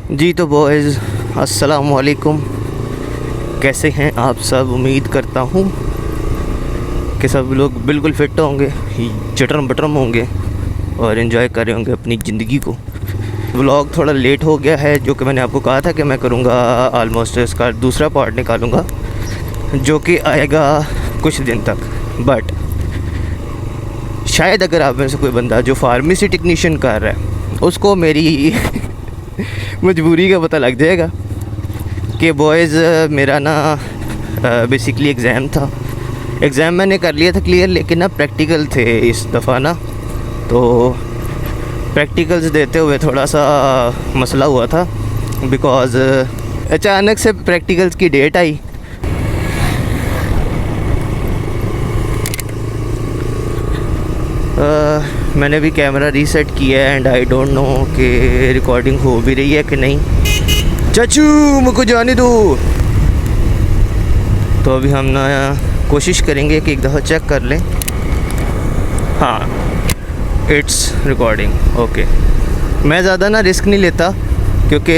जी तो बॉयज़ अस्सलाम वालेकुम, कैसे हैं आप सब। उम्मीद करता हूँ कि सब लोग बिल्कुल फ़िट होंगे, चटरम बटरम होंगे और इन्जॉय कर रहे होंगे अपनी ज़िंदगी को। व्लॉग थोड़ा लेट हो गया है, जो कि मैंने आपको कहा था कि मैं करूँगा। आलमोस्ट इसका दूसरा पार्ट निकालूँगा जो कि आएगा कुछ दिन तक। बट शायद अगर आप में से कोई बंदा जो फार्मेसी टेक्नीशियन कर रहा है उसको मेरी मजबूरी का पता लग जाएगा कि बॉयज़ मेरा ना बेसिकली एग्ज़ाम था। एग्ज़ाम मैंने कर लिया था क्लियर, लेकिन ना प्रैक्टिकल थे इस दफ़ा ना, तो प्रैक्टिकल्स देते हुए थोड़ा सा मसला हुआ था बिकॉज़ अचानक से प्रैक्टिकल्स की डेट आई। मैंने भी कैमरा रीसेट किया है एंड आई डोंट नो कि रिकॉर्डिंग हो भी रही है कि नहीं। चाचू मुझको जाने दो। तो अभी हम ना कोशिश करेंगे कि एक दफ़ा चेक कर लें। हाँ, इट्स रिकॉर्डिंग ओके। मैं ज़्यादा ना रिस्क नहीं लेता क्योंकि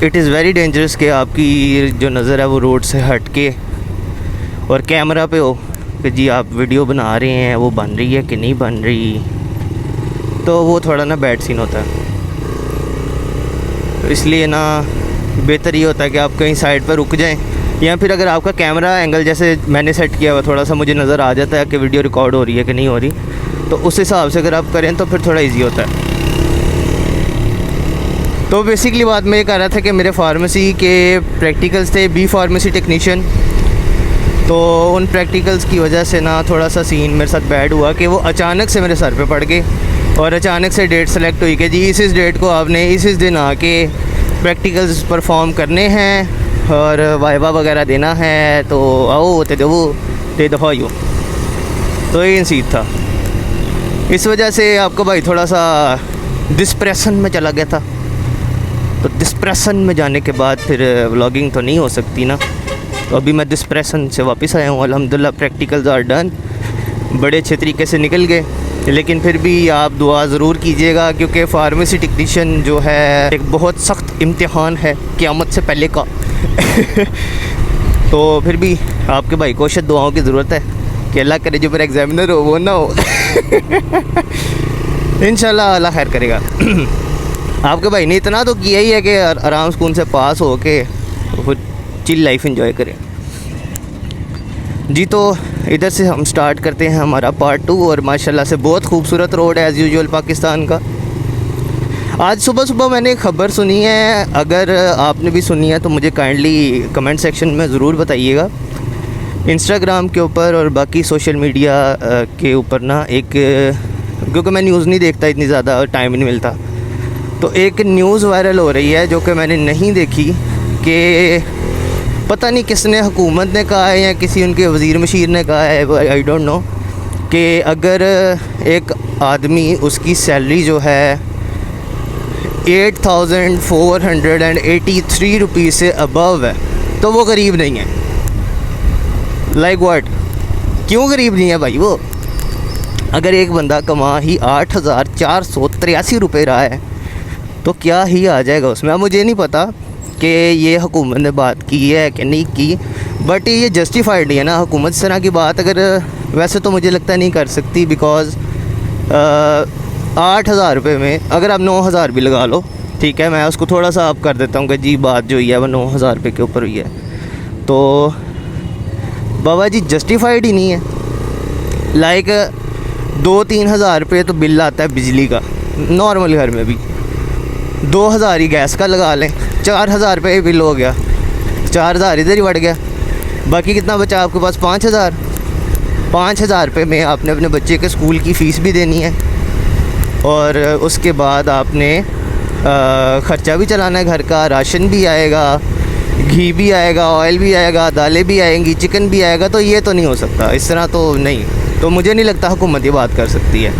इट इज़ वेरी डेंजरस कि आपकी जो नज़र है वो रोड से हट के और कैमरा पे हो कि जी आप वीडियो बना रहे हैं, वो बन रही है कि नहीं बन रही, तो वो थोड़ा ना बैड सीन होता है। तो इसलिए ना बेहतर ये होता है कि आप कहीं साइड पर रुक जाएं, या फिर अगर आपका कैमरा एंगल जैसे मैंने सेट किया हुआ थोड़ा सा मुझे नज़र आ जाता है कि वीडियो रिकॉर्ड हो रही है कि नहीं हो रही, तो उस हिसाब से अगर आप करें तो फिर थोड़ा ईजी होता है। तो बेसिकली बात मैं ये कर रहा था कि मेरे फार्मेसी के प्रैक्टिकल्स थे, बी फार्मेसी टेक्नीशियन। तो उन प्रैक्टिकल्स की वजह से ना थोड़ा सा सीन मेरे साथ बैड हुआ कि वो अचानक से मेरे सर पे पड़ गए और अचानक से डेट सेलेक्ट हुई कि जी इस डेट को आपने इस दिन आके प्रैक्टिकल्स परफॉर्म करने हैं और वाइवा वगैरह देना है, तो आओ ते दफ़ा ही हो। तो ये सीन था, इस वजह से आपका भाई थोड़ा सा डिस्प्रेशन में चला गया था। तो डिस्प्रेशन में जाने के बाद फिर व्लॉगिंग तो नहीं हो सकती ना। तो अभी मैं डिस्प्रेशन से वापस आया हूँ, अल्हम्दुलिल्लाह प्रैक्टिकल्स आर डन, बड़े अच्छे तरीके से निकल गए। लेकिन फिर भी आप दुआ ज़रूर कीजिएगा क्योंकि फार्मेसी टेक्नीशियन जो है एक बहुत सख्त इम्तिहान है क़यामत से पहले का। तो फिर भी आपके भाई को शद दुआओं की ज़रूरत है कि अल्लाह करे जो मेरा एग्ज़ामिनर हो वो ना हो। इंशाल्लाह अल्लाह खैर करेगा। आपके भाई ने इतना तो किया ही है कि आराम सुकून से पास हो के चिल लाइफ एंजॉय करें। जी तो इधर से हम स्टार्ट करते हैं हमारा पार्ट 2। और माशाल्लाह से बहुत खूबसूरत रोड है एज़ यूजुअल पाकिस्तान का। आज सुबह मैंने एक ख़बर सुनी है, अगर आपने भी सुनी है तो मुझे काइंडली कमेंट सेक्शन में ज़रूर बताइएगा। इंस्टाग्राम के ऊपर और बाकी सोशल मीडिया के ऊपर ना एक, क्योंकि मैं न्यूज़ नहीं देखता इतनी ज़्यादा और टाइम नहीं मिलता, तो एक न्यूज़ वायरल हो रही है जो कि मैंने नहीं देखी कि पता नहीं किसने, हुकूमत ने कहा है या किसी उनके वज़ीर मशीर ने कहा है, आई डोंट नो, कि अगर एक आदमी उसकी सैलरी जो है 8483 रुपीज़ से अबव है तो वो गरीब नहीं है। लाइक व्हाट, क्यों गरीब नहीं है भाई वो? अगर एक बंदा कमा ही 8483 रुपये रहा है तो क्या ही आ जाएगा उसमें। अब मुझे नहीं पता कि ये हुकूमत ने बात की है कि नहीं की, बट ये जस्टिफाइड नहीं है ना। हुकूमत इस तरह की बात अगर वैसे तो मुझे लगता नहीं कर सकती, बिकॉज़ 8000 रुपये में अगर आप 9000 भी लगा लो, ठीक है, मैं उसको थोड़ा सा आप कर देता हूँ कि जी बात जो हुई है वो 9000 रुपये के ऊपर हुई है, तो बाबा जी जस्टिफाइड ही नहीं है। लाइक 2-3 हज़ार रुपये तो बिल आता है बिजली का नॉर्मल घर में भी, 2000 ही गैस का लगा लें, 4000 रुपये बिल हो गया, 4000 इधर ही बढ़ गया, बाकी कितना बचा आपके पास? 5000। 5000 रुपये में आपने अपने बच्चे के स्कूल की फ़ीस भी देनी है और उसके बाद आपने ख़र्चा भी चलाना है घर का, राशन भी आएगा, घी भी आएगा, ऑयल भी आएगा, दालें भी आएंगी, चिकन भी आएगा। तो ये तो नहीं हो सकता, इस तरह तो नहीं। तो मुझे नहीं लगता हुकूमत ये बात कर सकती है।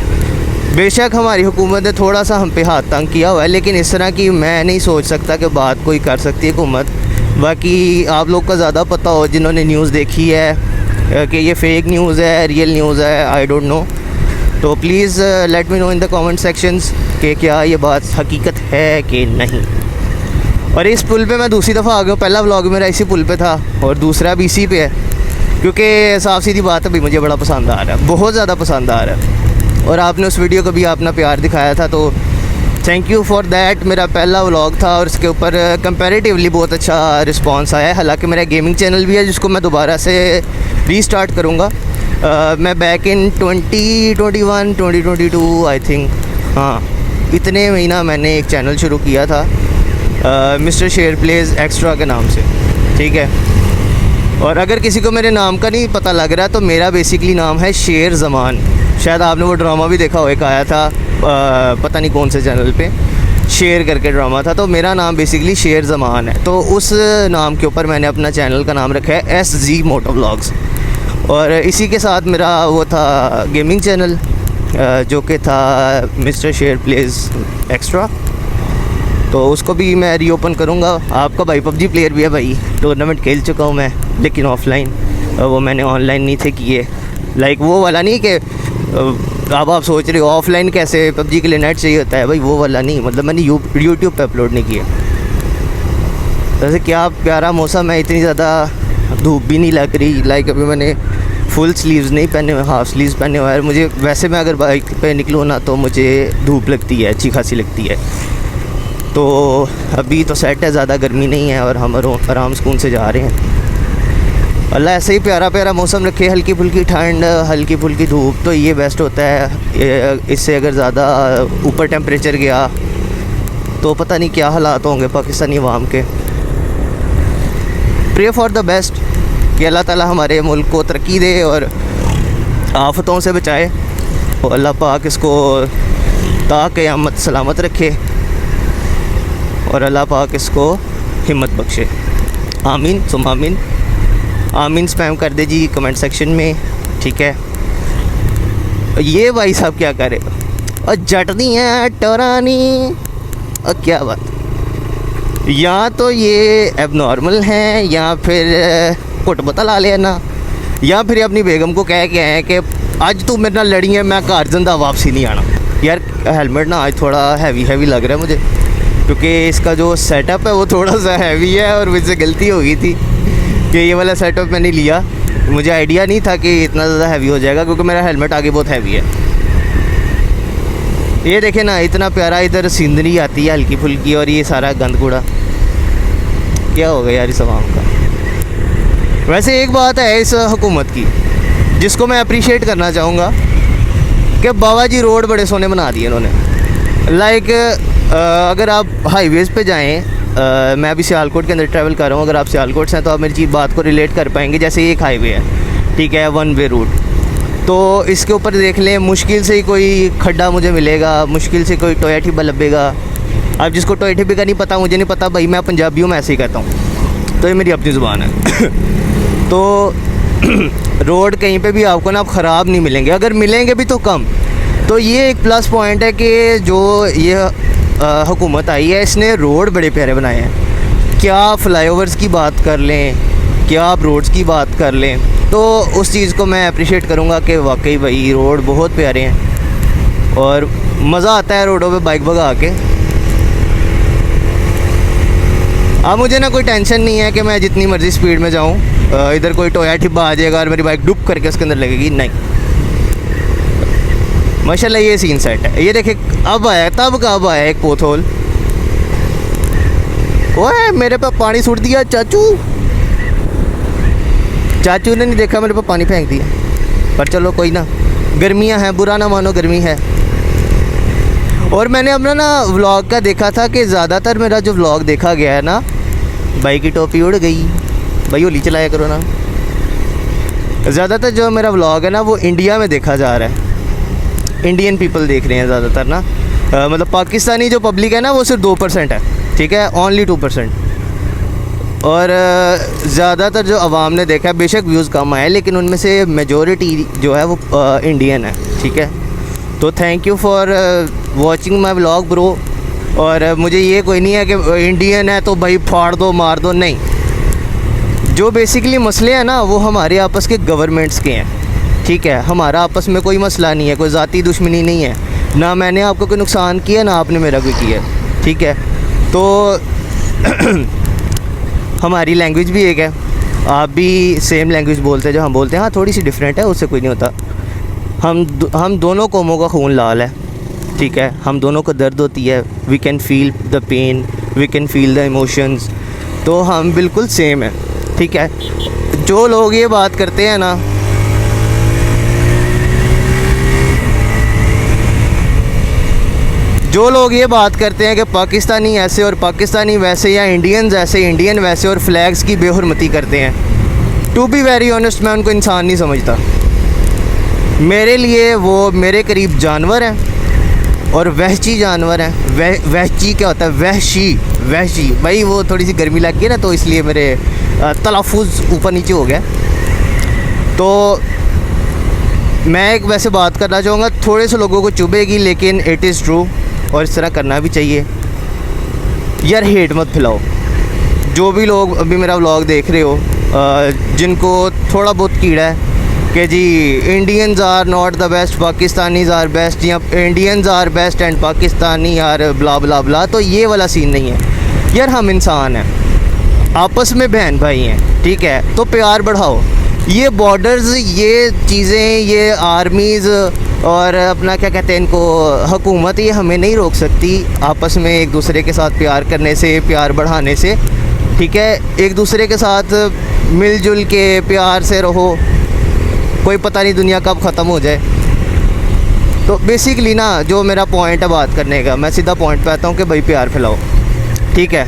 बेशक हमारी हुकूमत ने थोड़ा सा हम पे हाथ तंग किया हुआ है, लेकिन इस तरह की मैं नहीं सोच सकता कि बात कोई कर सकती है हुकूमत। बाकी आप लोग को ज़्यादा पता हो जिन्होंने न्यूज़ देखी है कि ये फ़ेक न्यूज़ है, रियल न्यूज़ है, आई डोंट नो। तो please let me know in the comment sections कि क्या ये बात हकीकत है कि नहीं। और इस पुल पे मैं दूसरी दफ़ा आ गया हूँ। पहला व्लॉग मेरा इसी पुल पे था और दूसरा भी इसी पे है, क्योंकि साफ सीधी बात है भाई, मुझे बड़ा पसंद आ रहा है, बहुत ज़्यादा पसंद आ रहा है। और आपने उस वीडियो को भी अपना प्यार दिखाया था, तो थैंक यू फॉर दैट। मेरा पहला व्लॉग था और इसके ऊपर कंपैरेटिवली बहुत अच्छा रिस्पांस आया है। हालांकि मेरा गेमिंग चैनल भी है जिसको मैं दोबारा से रीस्टार्ट करूँगा। मैं बैक इन 2021 2022 आई थिंक, हाँ इतने महीना मैंने एक चैनल शुरू किया था मिस्टर शेर प्लेज एक्स्ट्रा के नाम से, ठीक है। और अगर किसी को मेरे नाम का नहीं पता लग रहा तो मेरा बेसिकली नाम है शेर ज़मान। शायद आपने वो ड्रामा भी देखा हो, एक आया था पता नहीं कौन से चैनल पे, शेर करके ड्रामा था, तो मेरा नाम बेसिकली शेर ज़मान है। तो उस नाम के ऊपर मैंने अपना चैनल का नाम रखा है SG मोटो व्लॉग्स। और इसी के साथ मेरा वो था गेमिंग चैनल जो कि था मिस्टर शेर प्लेज एक्स्ट्रा, तो उसको भी मैं रीओपन करूँगा। आपका भाई PUBG प्लेयर भी है भाई, टूर्नामेंट खेल चुका हूँ मैं, लेकिन ऑफलाइन, वो मैंने ऑनलाइन नहीं थे किए। लाइक वो वाला नहीं कि अब आप सोच रहे हो ऑफलाइन कैसे PUBG के लिए नेट चाहिए होता है, भाई वो वाला नहीं, मतलब मैंने यूट्यूब पे अपलोड नहीं किया। वैसे क्या प्यारा मौसम है, इतनी ज़्यादा धूप भी नहीं लग रही। लाइक अभी मैंने फुल स्लीव्स नहीं पहने हुए, हाफ स्लीव्स पहने हुए हैं। मुझे वैसे मैं अगर बाइक पे निकलूँ ना तो मुझे धूप लगती है, अच्छी खासी लगती है। तो अभी तो सेट है, ज़्यादा गर्मी नहीं है और हम आराम सुकून से जा रहे हैं। अल्लाह ऐसे ही प्यारा प्यारा मौसम रखे, हल्की फुल्की ठंड, हल्की फुल्की धूप, तो ये बेस्ट होता है। इससे अगर ज़्यादा ऊपर टेम्परेचर गया तो पता नहीं क्या हालात होंगे पाकिस्तानी अवाम के। प्रे फॉर द बेस्ट कि अल्लाह ताला हमारे मुल्क को तरक्की दे और आफतों से बचाए, और अल्लाह पाक इसको क़यामत सलामत रखे, और अल्लाह पाक इसको हिम्मत बख्शे। आमीन सुम आमीन। आमीन स्पैम कर दे जी कमेंट सेक्शन में, ठीक है। ये भाई साहब क्या करे, और जटनी है टोरानी, और क्या बात, या तो ये एबनॉर्मल हैं या फिर घुट पता ला लेना, या फिर अपनी बेगम को कह के आए कि आज तू मेरे नाल लड़ी है, मैं घर जिंदा वापसी नहीं आना। यार हेलमेट ना आज थोड़ा हैवी लग रहा है मुझे, क्योंकि इसका जो सेटअप है वो थोड़ा सा हैवी है, और मुझसे गलती हो गई थी कि ये वाला सेटअप मैंने लिया। मुझे आइडिया नहीं था कि इतना ज़्यादा हैवी हो जाएगा, क्योंकि मेरा हेलमेट आगे बहुत हैवी है। ये देखे ना, इतना प्यारा इधर सीनरी आती है हल्की फुल्की, और ये सारा गंद कूड़ा क्या हो गया यार इस आवाम का। वैसे एक बात है इस हुकूमत की जिसको मैं अप्रिशिएट करना चाहूँगा कि बाबा जी रोड बड़े सोने बना दिए इन्होंने। लाइक अगर आप हाईवेज़ पे जाएं, मैं अभी सियालकोट के अंदर ट्रैवल कर रहा हूँ, अगर आप सियालकोट से हैं तो आप मेरी बात को रिलेट कर पाएंगे। जैसे ये एक हाईवे है, ठीक है, 1 वे रूट, तो इसके ऊपर देख लें मुश्किल से ही कोई खड्डा मुझे मिलेगा, मुश्किल से कोई टोया ठिब्बा लभेगा। अब जिसको टोया ठिब्बे का नहीं पता, मुझे नहीं पता भाई, मैं पंजाबी हूँ, मैं ऐसे ही कहता हूँ, तो ये मेरी अपनी ज़ुबान है। तो रोड कहीं पे भी आपको ना आप ख़राब नहीं मिलेंगे, अगर मिलेंगे भी तो कम। तो ये एक प्लस पॉइंट है कि जो ये हुकूमत आई है, इसने रोड बड़े प्यारे बनाए हैं। क्या फ्लाईओवर्स की बात कर लें, क्या आप रोड्स की बात कर लें, तो उस चीज़ को मैं अप्रिशिएट करूँगा कि वाकई भाई रोड बहुत प्यारे हैं और मज़ा आता है रोडों पे बाइक भगा के। अब मुझे ना कोई टेंशन नहीं है कि मैं जितनी मर्ज़ी स्पीड में जाऊँ, इधर कोई टोया ठिब्बा आ जाएगा और मेरी बाइक डुब करके उसके अंदर लगेगी, नहीं। माशाल्लाह ये सीन सेट है। ये देखे अब आया, तब कब आया एक पोथोल, ओए मेरे पे पानी सूट दिया चाचू। चाचू ने नहीं देखा, मेरे पे पानी फेंक दिया, पर चलो कोई ना, गर्मियाँ हैं, बुरा ना मानो, गर्मी है। और मैंने अपना ना व्लॉग का देखा था कि ज़्यादातर मेरा जो व्लॉग देखा गया है ना, भाई की टोपी उड़ गई, भाई होली चलाया करो ना। ज़्यादातर जो मेरा व्लॉग है ना वो इंडिया में देखा जा रहा है, इंडियन पीपल देख रहे हैं ज़्यादातर ना। मतलब पाकिस्तानी जो पब्लिक है ना वो सिर्फ 2% है, ठीक है, ओनली 2%। और ज़्यादातर जो आवाम ने देखा है, बेशक व्यूज़ कम आए, लेकिन उनमें से मेजॉरिटी जो है वो इंडियन है, ठीक है। तो thank you for watching my vlog bro. और मुझे ये कोई नहीं है कि इंडियन है तो भाई फाड़ दो मार दो, नहीं। जो बेसिकली मसले हैं ना वो हमारे आपस के गवर्नमेंट्स के हैं, ठीक है। हमारा आपस में कोई मसला नहीं है, कोई ज़ाती दुश्मनी नहीं है। ना मैंने आपको कोई नुकसान किया, ना आपने मेरा कोई किया, ठीक है। तो हमारी लैंग्वेज भी एक है, आप भी सेम लैंग्वेज बोलते हैं जो हम बोलते हैं। हाँ, थोड़ी सी डिफरेंट है, उससे कोई नहीं होता। हम दोनों कौमों का खून लाल है, ठीक है। हम दोनों को दर्द होती है, we can feel the pain, we can feel the emotions, तो हम बिल्कुल सेम है, ठीक है। जो लोग ये बात करते हैं ना, जो लोग ये बात करते हैं कि पाकिस्तानी ऐसे और पाकिस्तानी वैसे, या इंडियंस ऐसे इंडियन वैसे, और फ्लैग्स की बेहुरमती करते हैं, टू बी वेरी ऑनेस्ट मैं उनको इंसान नहीं समझता। मेरे लिए वो मेरे करीब जानवर हैं, और वहशी जानवर हैं। वहशी क्या होता है? वहशी भाई, वो थोड़ी सी गर्मी लग गई ना, तो इसलिए मेरे तलफ़ुज़ ऊपर नीचे हो गया। तो मैं एक वैसे बात करना चाहूँगा, थोड़े से लोगों को चुभेगी, लेकिन इट इज़ ट्रू, और इस तरह करना भी चाहिए। यार हेट मत फैलाओ। जो भी लोग अभी मेरा व्लॉग देख रहे हो, जिनको थोड़ा बहुत कीड़ा है कि जी Indians are not the best, Pakistanis are best, या Indians are best and Pakistani are blah blah blah, तो ये वाला सीन नहीं है। यार हम इंसान हैं, आपस में बहन भाई हैं, ठीक है। तो प्यार बढ़ाओ। ये बॉर्डर्स, ये चीज़ें, ये आर्मीज़ और अपना क्या कहते हैं इनको, हुकूमत, ये हमें नहीं रोक सकती आपस में एक दूसरे के साथ प्यार करने से, प्यार बढ़ाने से, ठीक है। एक दूसरे के साथ मिलजुल के प्यार से रहो, कोई पता नहीं दुनिया कब ख़त्म हो जाए। तो बेसिकली ना, जो मेरा पॉइंट है बात करने का, मैं सीधा पॉइंट पे आता हूँ कि भाई प्यार फैलाओ, ठीक है।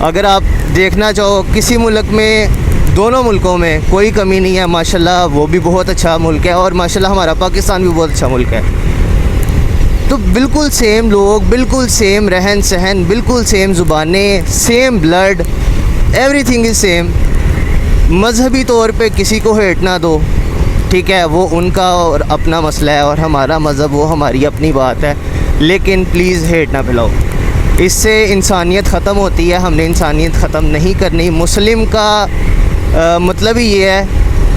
अगर आप देखना चाहो किसी मुल्क में, दोनों मुल्कों में कोई कमी नहीं है, माशाल्लाह वो भी बहुत अच्छा मुल्क है, और माशाल्लाह हमारा पाकिस्तान भी बहुत अच्छा मुल्क है। तो बिल्कुल सेम लोग, बिल्कुल सेम रहन सहन, बिल्कुल सेम ज़ुबानें, same blood, everything is same. मजहबी तौर पे किसी को हेट ना दो, ठीक है, वो उनका और अपना मसला है, और हमारा मज़हब वो हमारी अपनी बात है, लेकिन प्लीज़ हेट ना फैलाओ। इससे इंसानियत ख़त्म होती है, हमने इंसानियत ख़त्म नहीं करनी। मुस्लिम का मतलब ही ये है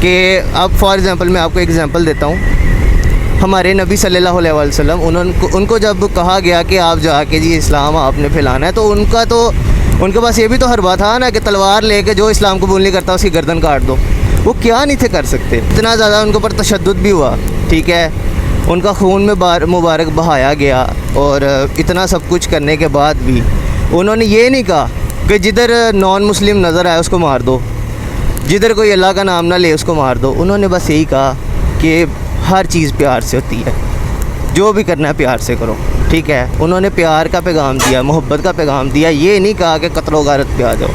कि अब फॉर एग्ज़ाम्पल मैं आपको एग्ज़ाम्पल देता हूँ। हमारे नबी सल्लल्लाहु अलैहि वसल्लम, उनको जब कहा गया कि आप जाके जी इस्लाम आपने फैलाना है, तो उनके पास ये भी तो हरबा था ना कि तलवार लेके जो इस्लाम कबूल नहीं करता उसकी गर्दन काट दो। वो क्या नहीं थे कर सकते? इतना ज़्यादा उनके ऊपर तशद्दुद भी हुआ, ठीक है, उनका खून में मुबारक बहाया गया, और इतना सब कुछ करने के बाद भी उन्होंने ये नहीं कहा कि जिधर नॉन मुस्लिम नज़र आए उसको मार दो, जिधर कोई अल्लाह का नाम ना ले उसको मार दो। उन्होंने बस यही कहा कि हर चीज़ प्यार से होती है, जो भी करना है प्यार से करो, ठीक है। उन्होंने प्यार का पैगाम दिया, मोहब्बत का पैगाम दिया, ये नहीं कहा कि कत्ल व गारत पे आ जाओ।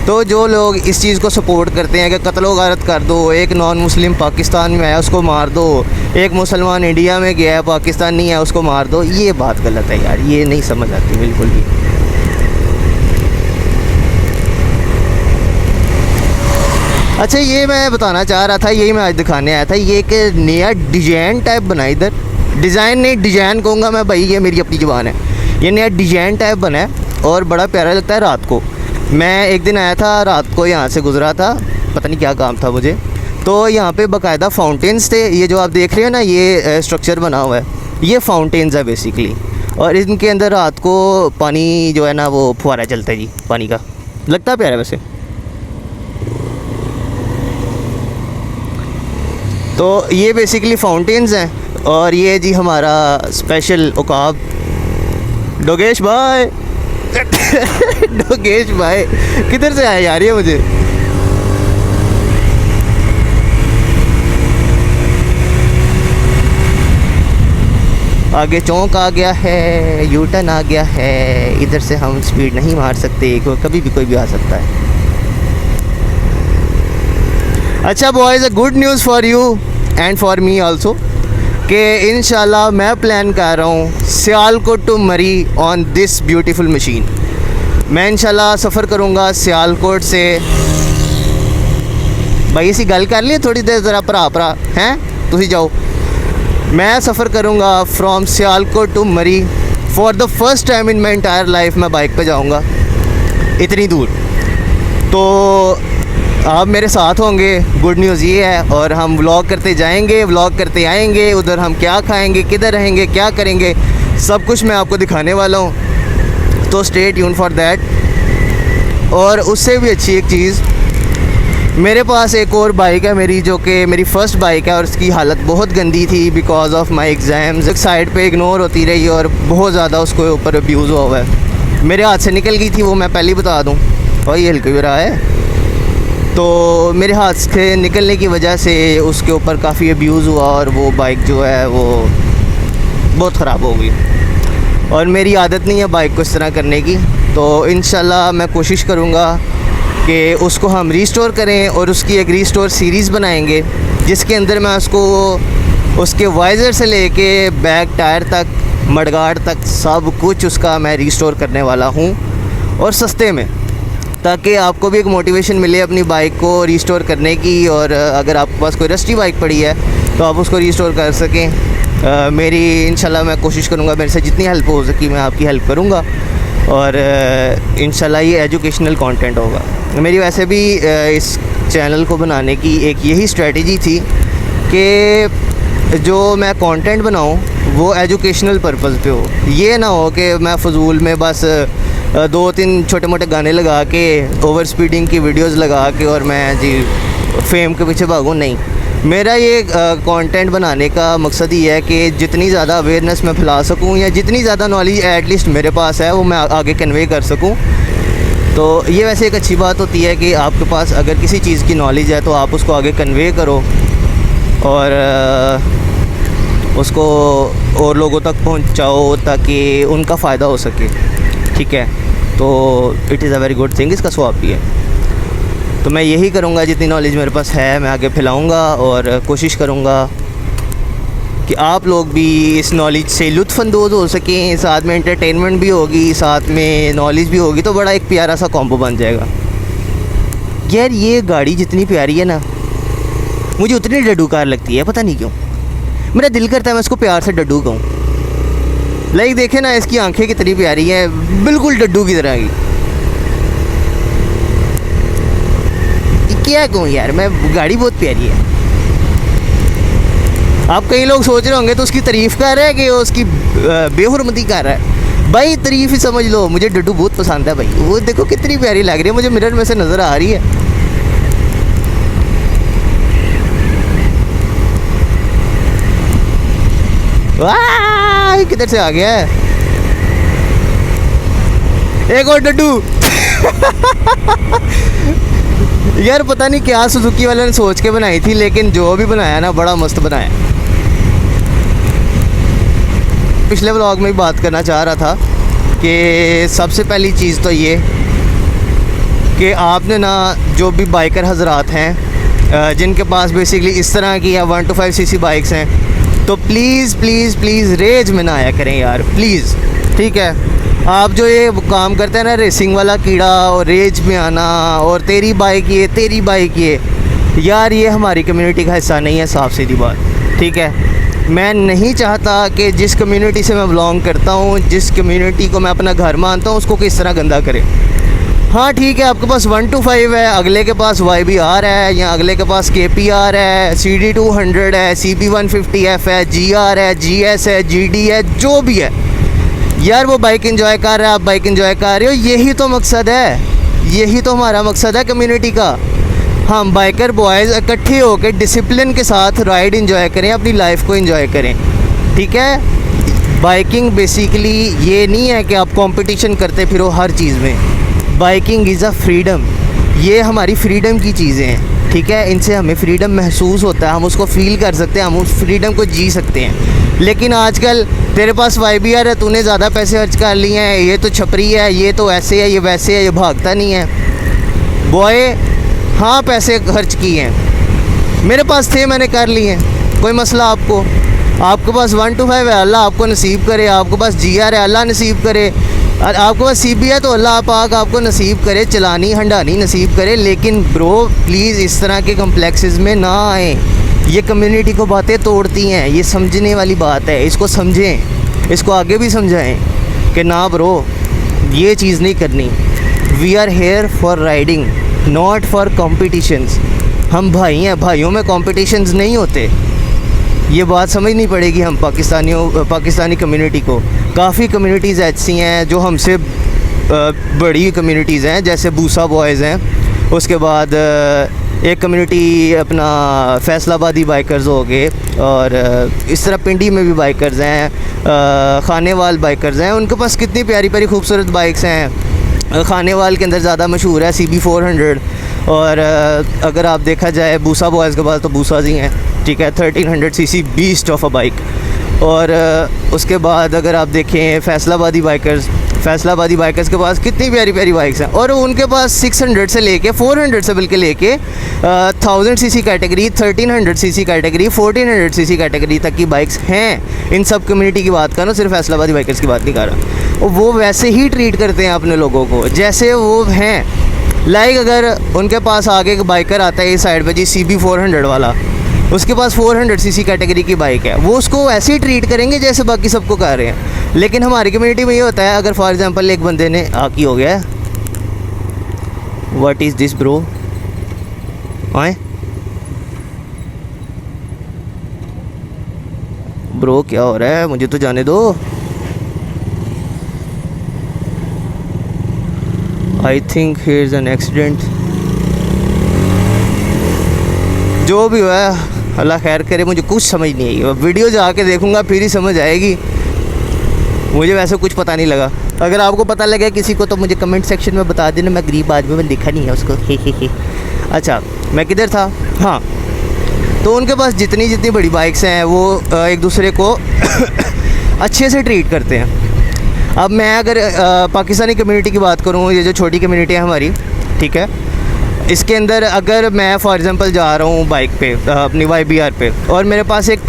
तो जो लोग इस चीज़ को सपोर्ट करते हैं कि कत्ल व गारत कर दो, एक नॉन मुस्लिम पाकिस्तान में है उसको मार दो, एक मुसलमान इंडिया में गया है पाकिस्तान नहीं है उसको मार दो, ये बात गलत है यार, ये नहीं समझ आती बिल्कुल भी। अच्छा, ये मैं बताना चाह रहा था, यही मैं आज दिखाने आया था, ये एक नया डिज़ाइन टाइप बना, इधर डिज़ाइन नहीं डिज़ाइन कहूँगा मैं भाई, ये मेरी अपनी ज़ुबान है। ये नया डिज़ाइन टाइप बना है और बड़ा प्यारा लगता है। रात को मैं एक दिन आया था, रात को यहाँ से गुज़रा था, पता नहीं क्या काम था मुझे, तो यहाँ पे बाकायदा फाउंटेन्स थे। ये जो आप देख रहे हो ना, ये स्ट्रक्चर बना हुआ है, ये फाउंटेन्स है बेसिकली, और इनके अंदर रात को पानी जो है ना वो फुहारा चलता है जी पानी का, लगता है प्यारा वैसे। तो ये बेसिकली फाउंटेन्स हैं, और ये जी हमारा स्पेशल उकाब डोगेश भाई डोगेश भाई किधर से आया यार ये मुझे? आगे चौक आ गया है, यू टर्न आ गया है, इधर से हम स्पीड नहीं मार सकते, कभी भी कोई भी आ सकता है। अच्छा boys, a good news for you and for me also, कि इंशाल्लाह मैं प्लान कर रहा हूँ सियालकोट टू मरी ऑन दिस ब्यूटीफुल मशीन। मैं इंशाल्लाह सफ़र करूँगा सियालकोट से। भाई इसी गल कर लिए थोड़ी देर, ज़रा भरा हैं तुसी जाओ। मैं सफ़र करूँगा फ्रॉम सियालकोट टू मरी for the first time in my entire life. मैं बाइक पे जाऊँगा इतनी दूर। तो आप मेरे साथ होंगे, गुड न्यूज़ ये है। और हम व्लॉग करते जाएंगे, व्लॉग करते आएंगे, उधर हम क्या खाएंगे, किधर रहेंगे, क्या करेंगे, सब कुछ मैं आपको दिखाने वाला हूँ। तो स्टे ट्यून फॉर दैट। और उससे भी अच्छी एक चीज़, मेरे पास एक और बाइक है मेरी, जो कि मेरी फ़र्स्ट बाइक है और उसकी हालत बहुत गंदी थी बिकॉज ऑफ माई एग्ज़ाम्स। एक साइड पे इग्नोर होती रही और बहुत ज़्यादा उसको ऊपर अब्यूज़ हुआ है। मेरे हाथ से निकल गई थी वो, मैं पहले ही बता दूँ, और ये हल्का भी रहा है। तो मेरे हाथ से निकलने की वजह से उसके ऊपर काफ़ी अब्यूज़ हुआ और वो बाइक जो है वो बहुत ख़राब हो गई। और मेरी आदत नहीं है बाइक को इस तरह करने की, तो इंशाल्लाह मैं कोशिश करूँगा कि उसको हम रीस्टोर करें और उसकी एक रीस्टोर सीरीज़ बनाएंगे, जिसके अंदर मैं उसको उसके वाइज़र से लेके बैक टायर तक, मडगार्ड तक, सब कुछ उसका मैं रीस्टोर करने वाला हूँ, और सस्ते में, ताकि आपको भी एक मोटिवेशन मिले अपनी बाइक को रीस्टोर करने की। और अगर आपके पास कोई रस्टी बाइक पड़ी है तो आप उसको रीस्टोर कर सकें। मेरी इंशाल्लाह मैं कोशिश करूँगा, मेरे से जितनी हेल्प हो सकी मैं आपकी हेल्प करूँगा, और इंशाल्लाह ये एजुकेशनल कंटेंट होगा। मेरी वैसे भी इस चैनल को बनाने की एक यही स्ट्रेटजी थी कि जो मैं कंटेंट बनाऊं वो एजुकेशनल पर्पस पे हो। ये ना हो कि मैं फ़जूल में बस 2-3 छोटे मोटे गाने लगा के, ओवर स्पीडिंग की वीडियोस लगा के और मैं जी फेम के पीछे भागूं, नहीं। मेरा ये कंटेंट बनाने का मकसद ही है कि जितनी ज़्यादा अवेयरनेस मैं फैला सकूं, या जितनी ज़्यादा नॉलेज एटलीस्ट मेरे पास है वो मैं आगे कन्वे कर सकूं। तो ये वैसे एक अच्छी बात होती है कि आपके पास अगर किसी चीज़ की नॉलेज है तो आप उसको आगे कन्वे करो और उसको और लोगों तक पहुंचाओ ताकि उनका फ़ायदा हो सके, ठीक है। तो it is a very good thing, इसका स्वाब भी है। तो मैं यही करूँगा, जितनी नॉलेज मेरे पास है मैं आगे फैलाऊँगा और कोशिश करूँगा कि आप लोग भी इस नॉलेज से लुत्फ़अंदोज़ हो सकें, साथ में एंटरटेनमेंट भी होगी, साथ में नॉलेज भी होगी, तो बड़ा एक प्यारा सा कॉम्बो बन जाएगा। यार ये गाड़ी जितनी प्यारी है ना, मुझे उतनी डड्डू कार लगती है, पता नहीं क्यों। मेरा दिल करता है मैं इसको प्यार से डड्डू कहूँ। लाइक देखे ना, इसकी आंखें कितनी प्यारी हैं, बिल्कुल डड्डू की तरह की। क्या कहूँ यार, मैं गाड़ी बहुत प्यारी है। आप कई लोग सोच रहे होंगे तो उसकी तारीफ़ कर रहे हैं कि उसकी बेहुरमती कर रहा है। भाई तारीफ़ ही समझ लो, मुझे डड्डू बहुत पसंद है भाई। वो देखो कितनी प्यारी लग रही है, मुझे मिरर में से नज़र आ रही है। वाह, किधर से आ गया है एक और डड्डू। यार पता नहीं क्या सुजुकी वाले ने सोच के बनाई थी, लेकिन जो भी बनाया ना बड़ा मस्त बनाया। पिछले व्लॉग में भी बात करना चाह रहा था कि सबसे पहली चीज़ तो ये कि आपने ना, जो भी बाइकर हजरात हैं जिनके पास बेसिकली इस तरह की या 1 to 5 cc बाइक्स हैं, तो प्लीज़ प्लीज़ प्लीज़ रेज में ना आया करें यार, प्लीज़, ठीक है। आप जो ये काम करते हैं ना रेसिंग वाला कीड़ा, और रेज में आना और तेरी बाइक ये, तेरी बाइक ये, यार ये हमारी कम्युनिटी का हिस्सा नहीं है, साफ सीधी बात, ठीक है। मैं नहीं चाहता कि जिस कम्युनिटी से मैं बिलोंग करता हूँ, जिस कम्युनिटी को मैं अपना घर मानता हूँ, उसको किस तरह गंदा करे। हाँ ठीक है, आपके पास 1 to 5 है, अगले के पास YBR है, या अगले के पास KPR है, CD 200 है, CB 150F है, GR है, GS है, GD है, जो भी है यार, वो बाइक एंजॉय कर रहा है, आप बाइक एंजॉय कर रहे हो। यही तो मकसद है, यही तो हमारा मकसद है कम्युनिटी का। हम बाइकर बॉयज़ इकट्ठे होकर डिसिप्लिन के साथ राइड एंजॉय करें, अपनी लाइफ को एंजॉय करें, ठीक है। बाइकिंग बेसिकली ये नहीं है कि आप कंपटीशन करते फिरो हर चीज़ में। बाइकिंग इज़ अ फ्रीडम, ये हमारी फ्रीडम की चीज़ें हैं, ठीक है। इनसे हमें फ्रीडम महसूस होता है, हम उसको फ़ील कर सकते हैं, हम उस फ्रीडम को जी सकते हैं। लेकिन आजकल तेरे पास YBR है, तूने ज़्यादा पैसे खर्च कर लिए हैं, ये तो छपरी है, ये तो ऐसे है, ये वैसे है, ये भागता नहीं है। बॉय हाँ पैसे खर्च किए हैं, मेरे पास थे, मैंने कर लिए हैं, कोई मसला आपके पास 1 to 5 है, अल्लाह आपको नसीब करे। आपके पास GR है, अल्लाह नसीब करे। आपके पास CB है तो अल्लाह पाक आपको नसीब करे, चलानी हंडानी नसीब करे। लेकिन ब्रो प्लीज़ इस तरह के कम्प्लेक्सेस में ना आए, ये कम्युनिटी को बातें तोड़ती हैं। ये समझने वाली बात है, इसको समझें, इसको आगे भी समझाएं कि ना ब्रो ये चीज़ नहीं करनी। We are here for riding, not for competitions. हम भाई हैं, भाइयों में कॉम्पिटिशन्स नहीं होते। ये बात समझनी पड़ेगी हम पाकिस्तानी कम्युनिटी को। काफ़ी कम्युनिटीज़ ऐसी हैं जो हमसे बड़ी कम्युनिटीज़ हैं, जैसे बूसा बॉयज़ हैं, उसके बाद एक कम्युनिटी अपना फैसलाबादी बाइकर्स हो गए, और इस तरह पिंडी में भी बाइकर्स हैं, खानेवाल बाइकर्स हैं। उनके पास कितनी प्यारी प्यारी खूबसूरत बाइक्स हैं। खानेवाल के अंदर ज़्यादा मशहूर है CB400, और अगर आप देखा जाए बूसा बॉयज़ के पास तो बूसाज ही हैं, ठीक है, 1300 CC beast of a bike. और उसके बाद अगर आप देखें फैसलाबादी बाइकर्स के पास कितनी प्यारी प्यारी बाइक्स हैं, और उनके पास 600 से लेके 400 से बल्कि लेके 1000 CC category, 1300 CC category, 1400 CC category तक की बाइक्स हैं। इन सब कम्युनिटी की बात कर रहा हूँ, सिर्फ फैसलाबादी बाइकर्स की बात नहीं कर रहा। वो वैसे ही ट्रीट करते हैं अपने लोगों को जैसे वो हैं। लाइक अगर उनके पास आगे एक बाइकर आता है इस साइड पे जी, CB400 वाला, उसके पास 400 सीसी कैटेगरी की बाइक है, वो उसको ऐसे ही ट्रीट करेंगे जैसे बाकी सबको कर रहे हैं। लेकिन हमारी कम्युनिटी में ये होता है, अगर फॉर एग्जांपल एक बंदे ने आकी हो गया, व्हाट इज़ दिस ब्रो, आए ब्रो क्या हो रहा है, मुझे तो जाने दो। I think here is an accident. जो भी हुआ है अल्लाह खैर करे, मुझे कुछ समझ नहीं आई। वीडियो जाके देखूंगा फिर ही समझ आएगी, मुझे वैसे कुछ पता नहीं लगा। अगर आपको पता लगे किसी को तो मुझे कमेंट सेक्शन में बता देना। मैं गरीब आदमी, मैं देखा नहीं है उसको। हे। अच्छा, मैं किधर था? हाँ, तो उनके पास जितनी बड़ी बाइक्स हैं वो एक दूसरे को अच्छे से ट्रीट करते हैं। अब मैं अगर पाकिस्तानी कम्युनिटी की बात करूँ, ये जो छोटी कम्युनिटी है हमारी, ठीक है, इसके अंदर अगर मैं फॉर एग्ज़ाम्पल जा रहा हूँ बाइक पे अपनी YBR पे, और मेरे पास एक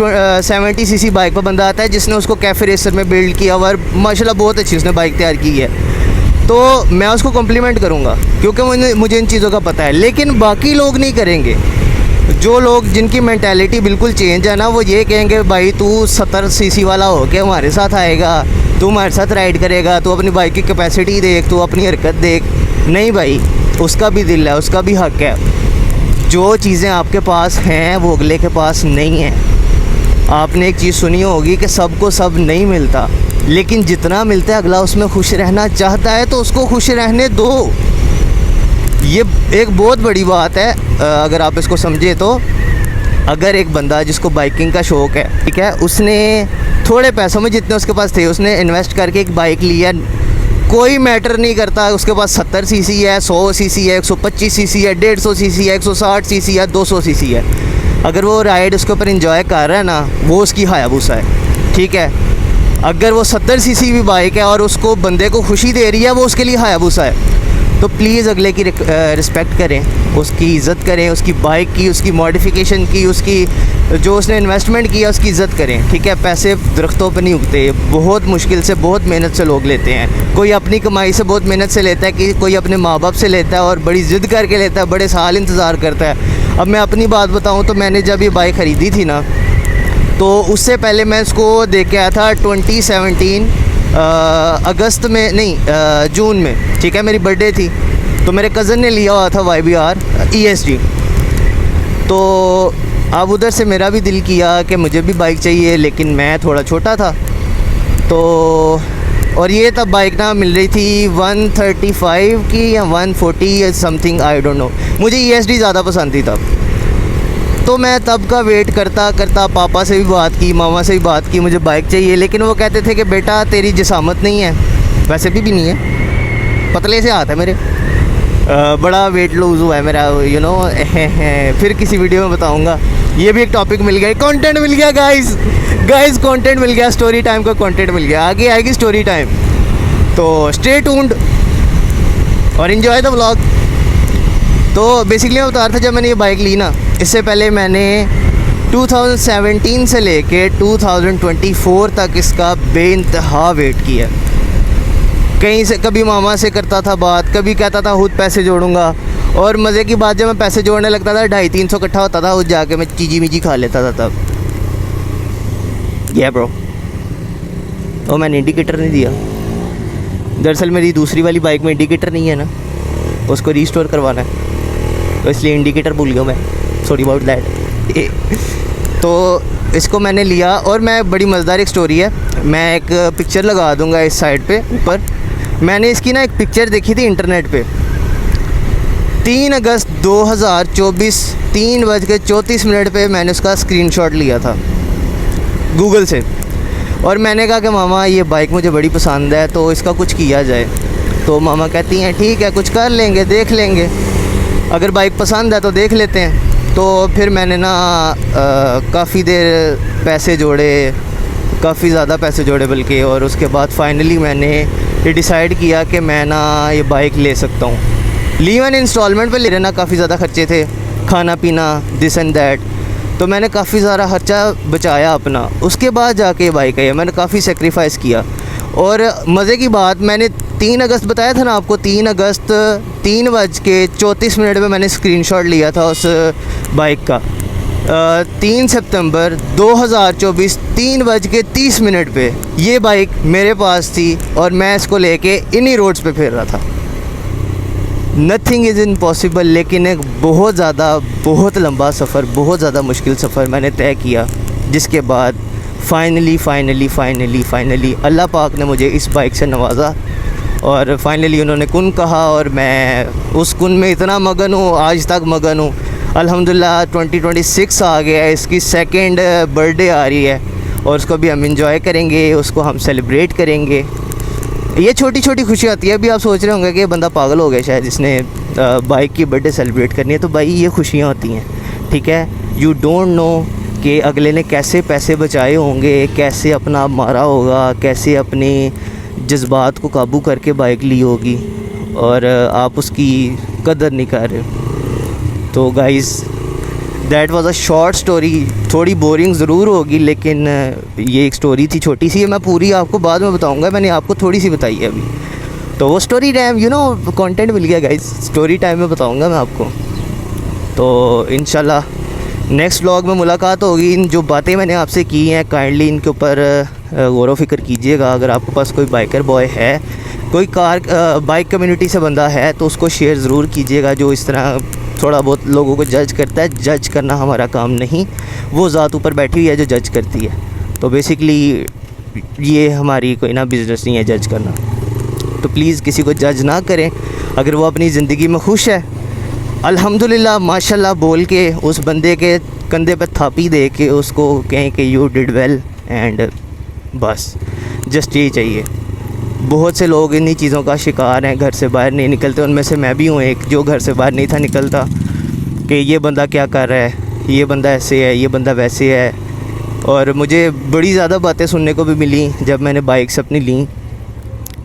70 सीसी बाइक पर बंदा आता है जिसने उसको कैफ़े रेसर में बिल्ड किया हुआ, और माशाल्लाह बहुत अच्छी उसने बाइक तैयार की है, तो मैं उसको कॉम्प्लीमेंट करूँगा क्योंकि मुझे इन चीज़ों का पता है। लेकिन बाकी लोग नहीं करेंगे। जो लोग जिनकी मेंटालिटी बिल्कुल चेंज है ना, वो ये कहेंगे भाई तू 70 सीसी वाला हो के हमारे साथ आएगा, तू हमारे साथ राइड करेगा, तू अपनी बाइक की कैपेसिटी देख, तू अपनी हरकत देख। नहीं भाई, उसका भी दिल है, उसका भी हक है। जो चीज़ें आपके पास हैं वो अगले के पास नहीं है। आपने एक चीज़ सुनी होगी कि सबको सब नहीं मिलता, लेकिन जितना मिलता है अगला उसमें खुश रहना चाहता है तो उसको खुश रहने दो। ये एक बहुत बड़ी बात है अगर आप इसको समझे तो। अगर एक बंदा जिसको बाइकिंग का शौक़ है, ठीक है, उसने थोड़े पैसों में जितने उसके पास थे उसने इन्वेस्ट करके एक बाइक लिया, कोई मैटर नहीं करता उसके पास 70 सीसी है, 100 सीसी है, 125 सीसी है, 150 सीसी है, 160 सीसी है, 200 सीसी है, अगर वो राइड उसके ऊपर एंजॉय कर रहा है ना, वो उसकी हायाबुसा है, ठीक है। अगर वो 70 सीसी भी बाइक है और उसको बंदे को खुशी दे रही है, वो उसके लिए हायाबुसा है। तो प्लीज़ अगले की रिस्पेक्ट करें, उसकी इज़्ज़त करें, उसकी बाइक की, उसकी मॉडिफिकेशन की, उसकी जो उसने इन्वेस्टमेंट किया उसकी इज़्ज़त करें, ठीक है। पैसे दरख्तों पर नहीं उगते, बहुत मुश्किल से, बहुत मेहनत से लोग लेते हैं। कोई अपनी कमाई से बहुत मेहनत से लेता है, कि कोई अपने माँ बाप से लेता है और बड़ी ज़िद करके लेता है, बड़े साल इंतज़ार करता है। अब मैं अपनी बात बताऊँ तो मैंने जब ये बाइक ख़रीदी थी ना, तो उससे पहले मैं इसको देख के आया था 2017 अगस्त में, नहीं जून में, ठीक है, मेरी बर्थडे थी, तो मेरे कज़न ने लिया हुआ था YBR ESG। तो अब उधर से मेरा भी दिल किया कि मुझे भी बाइक चाहिए, लेकिन मैं थोड़ा छोटा था, तो और ये तब बाइक ना मिल रही थी 135 की या 140 या समथिंग, आई डोंट नो। मुझे ESD ज़्यादा पसंद थी तब, तो मैं तब का वेट करता करता पापा से भी बात की, मामा से भी बात की, मुझे बाइक चाहिए। लेकिन वो कहते थे कि बेटा तेरी जिसामत नहीं है, वैसे भी नहीं है, पतले से हाथ है मेरे, बड़ा वेट लूज़ हुआ है मेरा, यू नो। फिर किसी वीडियो में बताऊंगा। ये भी एक टॉपिक मिल गया, कंटेंट मिल गया गाइस, कंटेंट मिल गया, स्टोरी टाइम का कंटेंट मिल गया। आगे आएगी स्टोरी टाइम, तो स्टे ट्यून्ड और एंजॉय द व्लॉग। तो बेसिकली मैं बता रहा था, जब मैंने ये बाइक ली ना, इससे पहले मैंने 2017 से लेके 2024 तक इसका बेइंतहा वेट किया। कहीं से कभी मामा से करता था बात, कभी कहता था खुद पैसे जोड़ूंगा, और मज़े की बात जब मैं पैसे जोड़ने लगता था 250-300 इकट्ठा होता था, उस जाके मैं चीजी मिजी खा लेता था तब। ये ब्रो, तो मैंने इंडिकेटर नहीं दिया। दरअसल मेरी दूसरी वाली बाइक में इंडिकेटर नहीं है ना, उसको रीस्टोर करवाना है। तो इसलिए इंडिकेटर भूल गया मैं, सॉरी अबाउट दैट। तो इसको मैंने लिया और मैं, बड़ी मज़ेदार एक स्टोरी है, मैं एक पिक्चर लगा दूंगा इस साइड पे ऊपर। मैंने इसकी ना एक पिक्चर देखी थी इंटरनेट पे, 3 अगस्त 2024 3:34 पे मैंने उसका स्क्रीनशॉट लिया था गूगल से, और मैंने कहा कि मामा ये बाइक मुझे बड़ी पसंद है तो इसका कुछ किया जाए। तो मामा कहती हैं ठीक है कुछ कर लेंगे, देख लेंगे, अगर बाइक पसंद है तो देख लेते हैं। तो फिर मैंने ना काफ़ी देर पैसे जोड़े, काफ़ी ज़्यादा पैसे जोड़े बल्कि, और उसके बाद फाइनली मैंने ये डिसाइड किया कि मैं ना ये बाइक ले सकता हूँ। ली मैंने इंस्टॉलमेंट पे ले रहे ना, काफ़ी ज़्यादा खर्चे थे, खाना पीना दिस एंड दैट, तो मैंने काफ़ी सारा खर्चा बचाया अपना। उसके बाद जाके बाइक आई, मैंने काफ़ी सेक्रीफाइस किया। और मज़े की बात, मैंने 3 अगस्त बताया था ना आपको, 3 अगस्त 3:34 पे मैंने स्क्रीनशॉट लिया था उस बाइक का। 3 सितंबर 2024 3:30 पे ये बाइक मेरे पास थी और मैं इसको लेके इन्हीं रोड्स पे फिर रहा था। नथिंग इज़ इम्पॉसिबल, लेकिन एक बहुत लंबा सफ़र, बहुत ज़्यादा मुश्किल सफ़र मैंने तय किया, जिसके बाद फाइनली अल्लाह पाक ने मुझे इस बाइक से नवाज़ा और फाइनली उन्होंने कुन कहा और मैं उस कुन में इतना मगन हूँ, आज तक मगन हूँ। अल्हम्दुलिल्लाह 2026 आ गया है, इसकी 2nd बर्थडे आ रही है और उसको भी हम इंजॉय करेंगे, उसको हम सेलिब्रेट करेंगे। ये छोटी छोटी खुशी आती है। अभी आप सोच रहे होंगे कि बंदा पागल हो गया शायद, इसने बाइक की बर्थडे सेलिब्रेट करनी है। तो भाई ये खुशियाँ होती हैं, ठीक है। यू डोंट नो कि अगले ने कैसे पैसे बचाए होंगे, कैसे अपना मारा होगा, कैसे अपने जज्बात को काबू करके बाइक ली होगी और आप उसकी कदर नहीं कर रहे हो। तो guys that was a short story, थोड़ी बोरिंग ज़रूर होगी लेकिन ये एक स्टोरी थी छोटी सी, मैं पूरी आपको बाद में बताऊंगा, मैंने आपको थोड़ी सी बताई है अभी। तो वो story time, you know, content मिल गया गाइज़, स्टोरी टाइम में बताऊंगा मैं आपको। तो इंशाल्लाह नेक्स्ट व्लॉग में मुलाकात होगी। इन जो बातें मैंने आपसे की हैं काइंडली इनके ऊपर गौर व फिक्र कीजिएगा। अगर आपके पास कोई बाइकर बॉय है, कोई बाइक कम्युनिटी से बंदा है तो उसको शेयर ज़रूर कीजिएगा, जो इस तरह थोड़ा बहुत लोगों को जज करता है। जज करना हमारा काम नहीं, वो ज़ात ऊपर बैठी हुई है जो जज करती है। तो बेसिकली ये हमारी कोई ना बिज़नेस नहीं है जज करना। तो प्लीज़ किसी को जज ना करें। अगर वो अपनी ज़िंदगी में खुश है, अल्हम्दुलिल्लाह माशाल्लाह बोल के उस बंदे के कंधे पर थापी दे के उसको कहें कि यू डिड वेल, एंड बस जस्ट ये चाहिए। बहुत से लोग इन्हीं चीज़ों का शिकार हैं, घर से बाहर नहीं निकलते। उनमें से मैं भी हूँ एक, जो घर से बाहर नहीं था निकलता कि ये बंदा क्या कर रहा है, ये बंदा ऐसे है, ये बंदा वैसे है। और मुझे बड़ी ज़्यादा बातें सुनने को भी मिली जब मैंने बाइक्स अपनी ली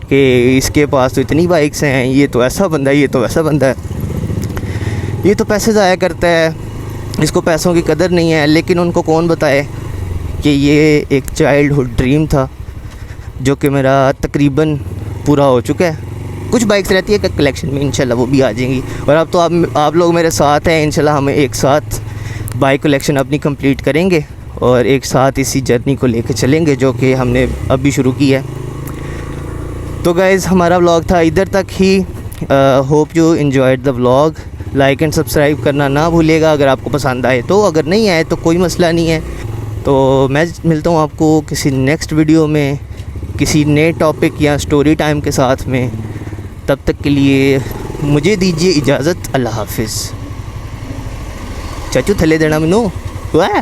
कि इसके पास तो इतनी बाइक्स हैं, ये तो ऐसा बंदा है, ये तो वैसा बंदा है, ये तो पैसे ज़ाया करता है, इसको पैसों की कदर नहीं है। लेकिन उनको कौन बताए कि ये एक चाइल्डहुड ड्रीम था जो कि मेरा तकरीबन पूरा हो चुका है। कुछ बाइक्स रहती है कलेक्शन में, इंशाल्लाह वो भी आ जाएंगी। और अब तो आप लोग मेरे साथ हैं, इंशाल्लाह हम एक साथ बाइक कलेक्शन अपनी कंप्लीट करेंगे और एक साथ इसी जर्नी को लेकर चलेंगे जो कि हमने अभी शुरू की है। तो गाइज़ हमारा व्लॉग था इधर तक ही। Hope you enjoyed the vlog. Like and subscribe करना ना भूलिएगा अगर आपको पसंद आए तो, अगर नहीं आए तो कोई मसला नहीं है। तो मैं मिलता हूँ आपको किसी नेक्स्ट वीडियो में किसी नए टॉपिक या स्टोरी टाइम के साथ में। तब तक के लिए मुझे दीजिए इजाज़त। अल्लाह हाफिज़। चाचू थले देना मैनू। वाह।